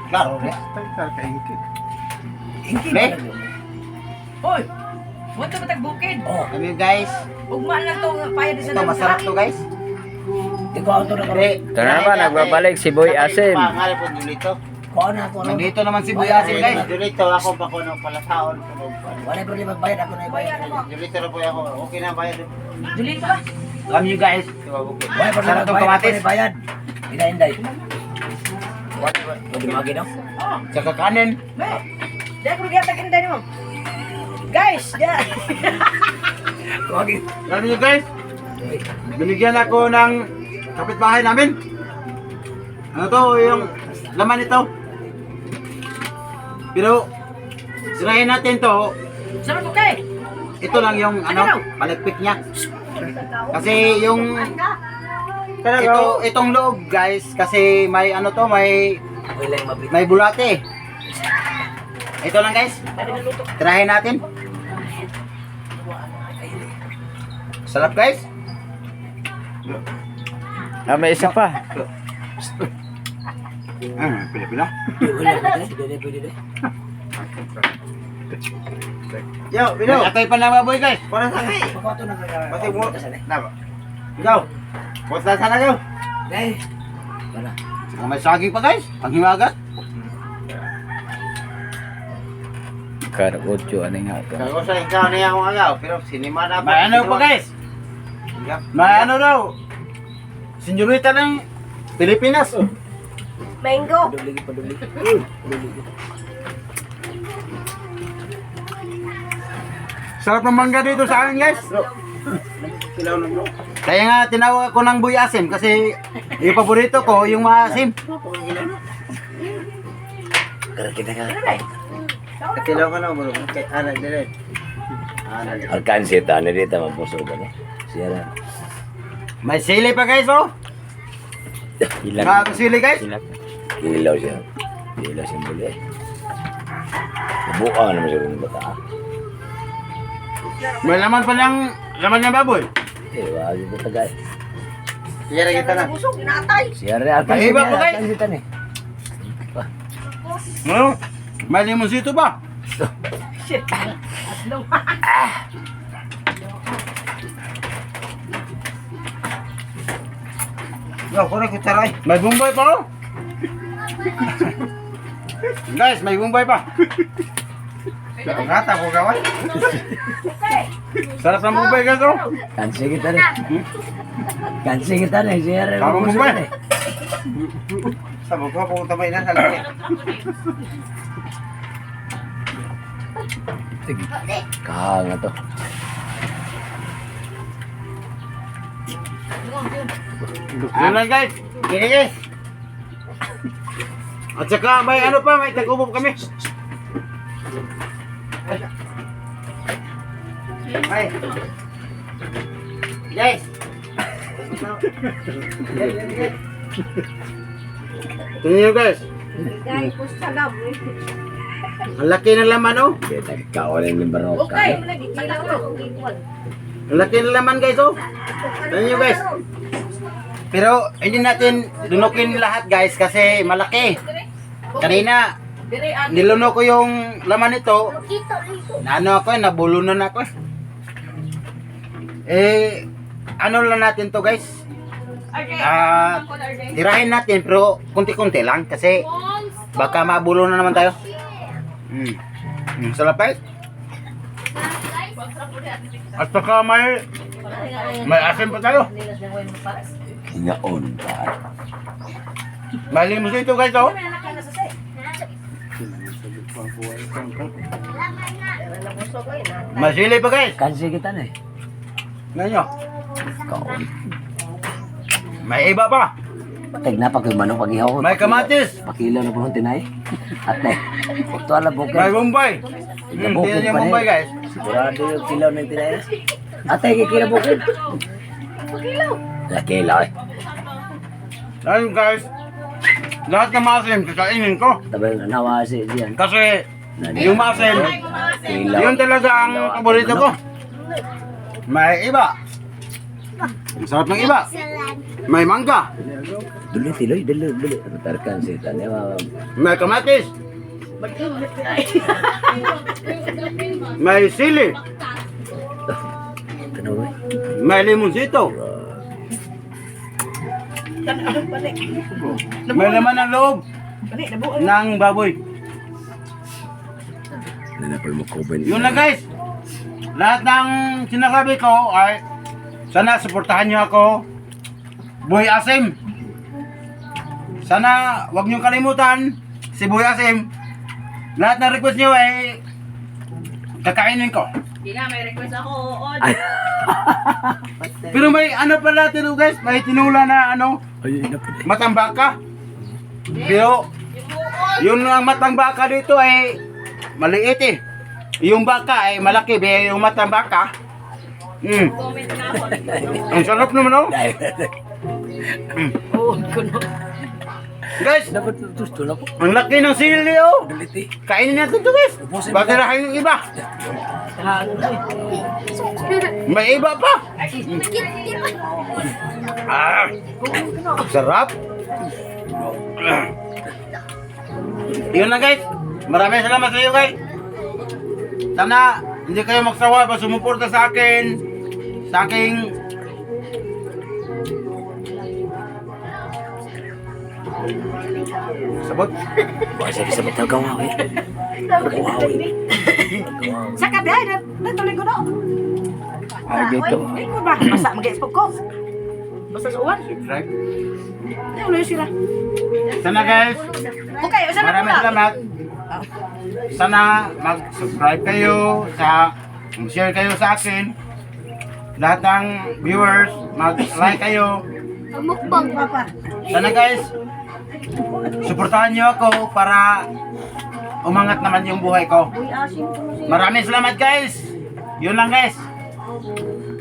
Klaro rin. Hindi Ne? na lang. Hoy! Huwag ka matagbukid. Oh, Kami guys. Ugma lang to payad sa Ito masarap to guys. ikaw ito na kami. Ito naman, nagbabalik si Boy Asim. Pangalan po dito. Kuha na ako. Nandito naman si Boy Asim guys. Dito ako pa ko ng palasaon. Wala problema magbayad ako na ibayad. Dito na po ako. Okay na bayad. Dulito ba? Kami guys. Wala problema Sarap tong magbayad ako kamatis. na ibayad. Inday. Pwede magi daw. Saka kanin. Diyan ko nagyatakin tayo mo. Guys! Diyan! Magi. Alam niyo guys. Binigyan ako ng kapitbahay namin. Ano to? Yung laman ito. Pero sirahin natin to. Sarap ko kay! Ito lang yung ano, paligpit niya. Kasi yung itong loob guys, kasi may ano to, Wala yung mabit. may bulate. Ito lang guys. Tirahin natin. Sarap guys. May isa pa. Pila-pila. Pwede. Yo, Bino. Atay pa na maboy guys. Para sa kay. Pagkato na kaya. Pati mo. Nako. Ikaw. Basta sana kayo. Dai. Wala. Saka may saging pa guys. Panghimagas. Karutyo, ano nga ito? Kaya sa ikaw na yung agaw. Pero sinima na pa. May ano pa guys. May ano daw. Senyorita ng Pilipinas. Mango! Paduli. Sarap ng mangga dito sa akin guys. Kaya nga tinawag ako ng Boy Asim kasi yung paborito ko yung maasim. Karati na ka. Katilaw ka na bro. Ana dire. Alkansi ito, ano dito, mapusugan eh. Sira. May sili pa guys oh. Ilan? Grabe sili guys. Ilaw siya. Ilaw siya muli. Nabuka naman siya ng bata. May laman pa laman ng baboy. Wag ito tagay. Kaya kita na. Busog, inatay! Sira, May iba pa, guys. Alkansi ito eh. No? May limonsito pa. Shit! Aslaw! Yo, kurang kutaray. May bumbay pa oh. Guys, may bumbay pa. Ngata ko kawan. Sarap ng bumbay guys oh. Kansi kita rin. Kansi kita rin. Sira. Kamu bumbay. Sabog ko kung tamay na sa laki. Kahanga to. Yun lang guys. Gini guys. At saka may ano pa, may tag-ubop kami. Ay. Guys. Ito nyo guys. Guys, pusta lang. Ang laki ng laman oh. Kaya nagkawalan ng barok. Okay! Malaw to! Ang laki ng laman guys oh. Ito nyo guys. Pero hindi natin dunukin lahat guys kasi malaki. Kanina niluno ko yung laman nito. Naano ako nabulunan ako ano lang natin to guys. Tirahin natin pero kunti-kunti lang kasi baka mabulunan naman tayo. Sarap guys. At saka may asin pa tayo. Hingaon pa. Malimos ito guys oh. Masili pa guys. Kansi kita rin. Ngayon. Kaon. May iba pa. Patag na pagkimano pag-ihaw ko. May kamatis. Pakilaw na po ng tinay. Ate. Ito ala po May Bombay. Bukid Tingnan niyo pa Bombay rin. guys. Sigurado yung kilaw ng tinay. Ate, kikila bukid. Nakilaw eh. Ayun guys. Lahat ng maasim kakainin ko. Tabal nawa si diyan. Kasi yung maasim, Kilaw. yun talaga ang paborito ko. May iba. Ang sarap ng iba. May mangga, Dulu tiloy, dulu. Tarkan sita. may kamatis, may sili, Kenapa? may limonsito, may laman ng loob Balik, nabuo. ng baboy. Nanapal mo kuben. Yun lang guys. Lahat ng sinasabi ko ay sana suportahan niyo ako. Boy Asim. Sana wag niyo kalimutan si Boy Asim. Lahat ng request niyo ay kakainin ko. Hindi nga, may request ako. Oo. Pero may ano pala tino guys, may tinula na ano, Ay, na pala. matambaka. Pero yun ang matambaka dito ay maliit eh. Yung baka ay malaki, be yung matambaka. Comment na ako. Ang sarap naman oh. Oo, kuno. Guys, Dapat gusto na po. ang laki ng sili oh. Daliti. Kainin natin to guys. Batirahin yung iba. May iba pa. Ah, sarap. Yun na guys. Maraming salamat sa iyo guys. Sana hindi kayo magsawa pa sumuporta sa akin. Sa aking sabot. Baka sa matagawawi. Sa kabihay, natuloy ko na. Ay, dito. Ay, ko ba? Basta mag-export ko. Basta sa uwan. Subscribe. Ay, ulo yung sila. Sana guys. Okay, usan na Maraming pula. salamat. Sana mag-subscribe kayo mag-share kayo sa akin. Lahat ng viewers, mag-like kayo. Mukbang, papa. Sana guys, suportahan niyo ako para umangat naman yung buhay ko. Uy, asin ko na siya. Maraming salamat guys. Yun lang guys.